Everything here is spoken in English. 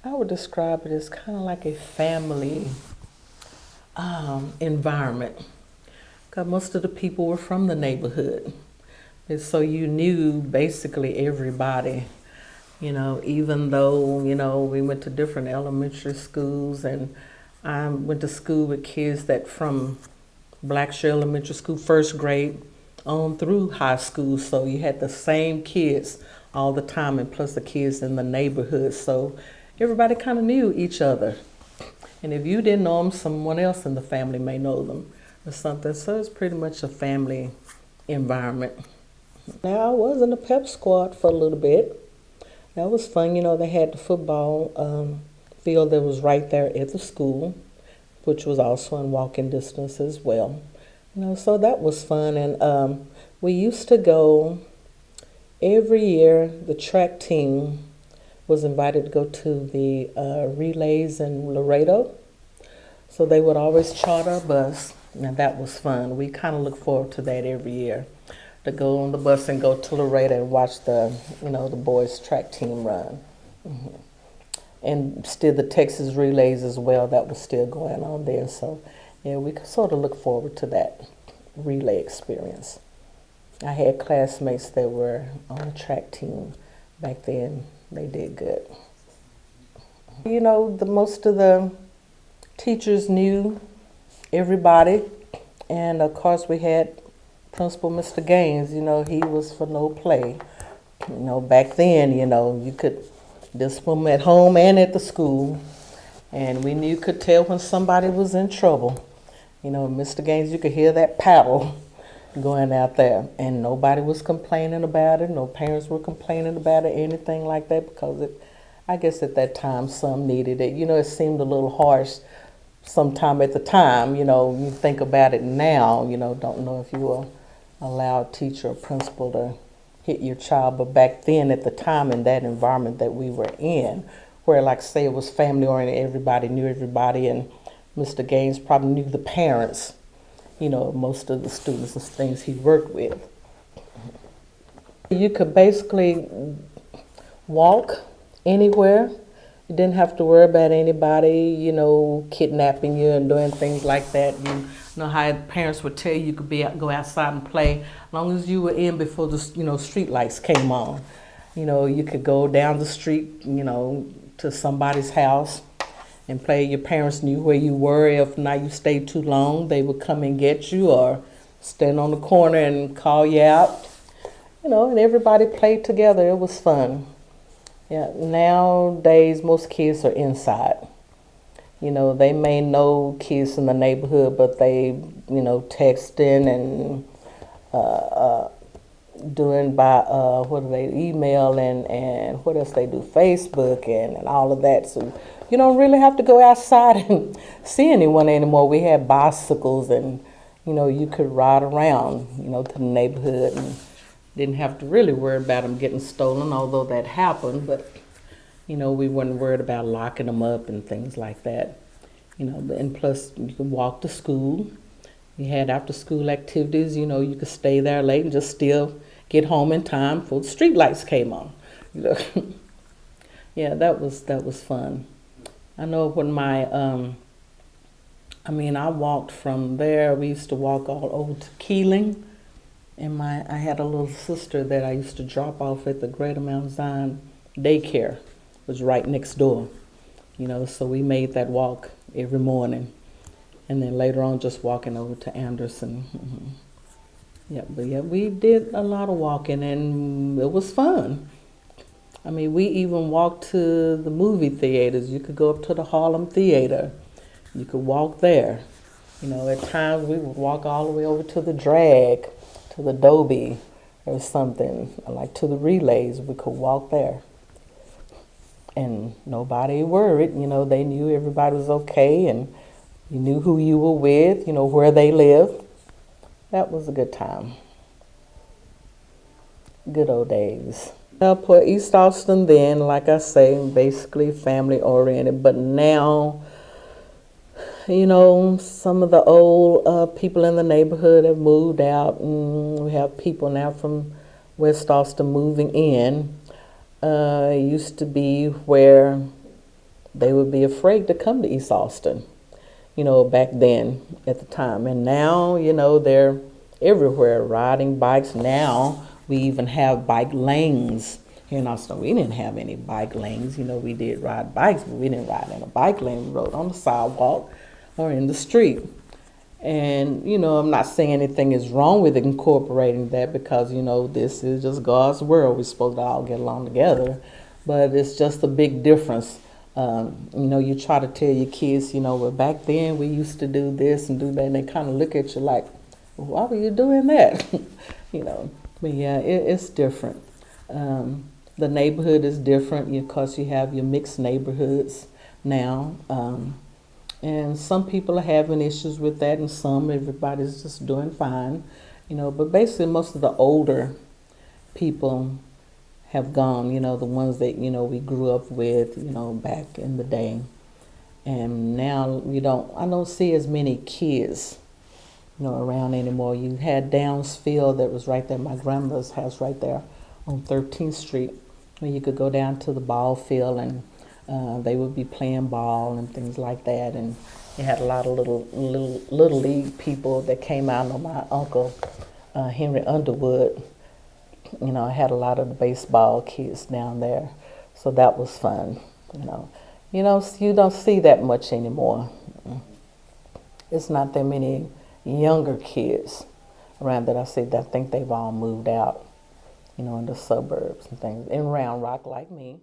I would describe it as kind of like a family environment. Because most of the people were from the neighborhood. And so you knew basically everybody, even though, we went to different elementary schools, and I went to school with kids that from Blackshear Elementary School, first grade on through high school. So you had the same kids all the time, and plus the kids in the neighborhood. So everybody kind of knew each other. And if you didn't know them, someone else in the family may know them or something. So it's pretty much a family environment. Now, I was in the pep squad for a little bit. That was fun. They had the football field that was right there at the school, which was also in walking distance as well. So that was fun. And we used to go every year. The track team was invited to go to the relays in Laredo. So they would always charter a bus, and that was fun. We kind of look forward to that every year, to go on the bus and go to Laredo and watch the boys' track team run. Mm-hmm. And still the Texas relays as well, that was still going on there. So yeah, we could sort of look forward to that relay experience. I had classmates that were on the track team back then. They did good. Most of the teachers knew everybody, and of course we had Principal Mr. Gaines. He was for no play. Back then, you could discipline at home and at the school, and you could tell when somebody was in trouble. Mr. Gaines, you could hear that paddle going out there, and nobody was complaining about it. No parents were complaining about it, anything like that, because I guess at that time some needed it. It seemed a little harsh sometime at the time. You think about it now, don't know if you were allowed teacher or principal to hit your child, but back then at the time in that environment that we were in, where like say it was family oriented, everybody knew everybody, and Mr. Gaines probably knew the parents, most of the students and things he worked with. You could basically walk anywhere. You didn't have to worry about anybody, kidnapping you and doing things like that. You know how parents would tell you could go outside and play, as long as you were in before the street lights came on. You could go down the street, to somebody's house and play. Your parents knew where you were. If not, you stayed too long, they would come and get you, or stand on the corner and call you out. And everybody played together. It was fun. Yeah, nowadays most kids are inside. They may know kids in the neighborhood, but they, texting and doing by email and what else they do, Facebook and all of that. So you don't really have to go outside and see anyone anymore. We had bicycles, and you could ride around, to the neighborhood, and didn't have to really worry about them getting stolen, although that happened. But we weren't worried about locking them up and things like that. And plus you could walk to school. You had after school activities. You could stay there late and just still get home in time before the street lights came on. Yeah, that was fun. I know when I walked from there. We used to walk all over to Kealing, and I had a little sister that I used to drop off at the Greater Mount Zion daycare. It was right next door, so we made that walk every morning, and then later on just walking over to Anderson. Mm-hmm. Yeah, we did a lot of walking, and it was fun. We even walked to the movie theaters. You could go up to the Harlem Theater. You could walk there. At times we would walk all the way over to the Drag, to the Dobie or something, like to the relays. We could walk there. And nobody worried. They knew everybody was okay, and you knew who you were with, where they lived. That was a good time. Good old days. Port East Austin then, like I say, basically family oriented, but now, some of the old people in the neighborhood have moved out, and we have people now from West Austin moving in. It used to be where they would be afraid to come to East Austin, back then at the time. And now, they're everywhere riding bikes. Now we even have bike lanes here in Austin. We didn't have any bike lanes. We did ride bikes, but we didn't ride in a bike lane. We rode on the sidewalk or in the street. And, I'm not saying anything is wrong with incorporating that because, this is just God's world. We're supposed to all get along together. But it's just a big difference. You try to tell your kids, well, back then we used to do this and do that. And they kind of look at you like, well, why were you doing that? But yeah, it's different. The neighborhood is different because you have your mixed neighborhoods now. And some people are having issues with that, and everybody's just doing fine, But basically, most of the older people have gone, the ones that, we grew up with, back in the day. And now I don't see as many kids, around anymore. You had Downsfield that was right there, my grandmother's house right there on 13th Street, where you could go down to the ball field and they would be playing ball and things like that, and they had a lot of little league people that came out. On my uncle Henry Underwood, I had a lot of the baseball kids down there, so that was fun. You don't see that much anymore. It's not that many younger kids around that I see. I think they've all moved out, in the suburbs and things in Round Rock like me.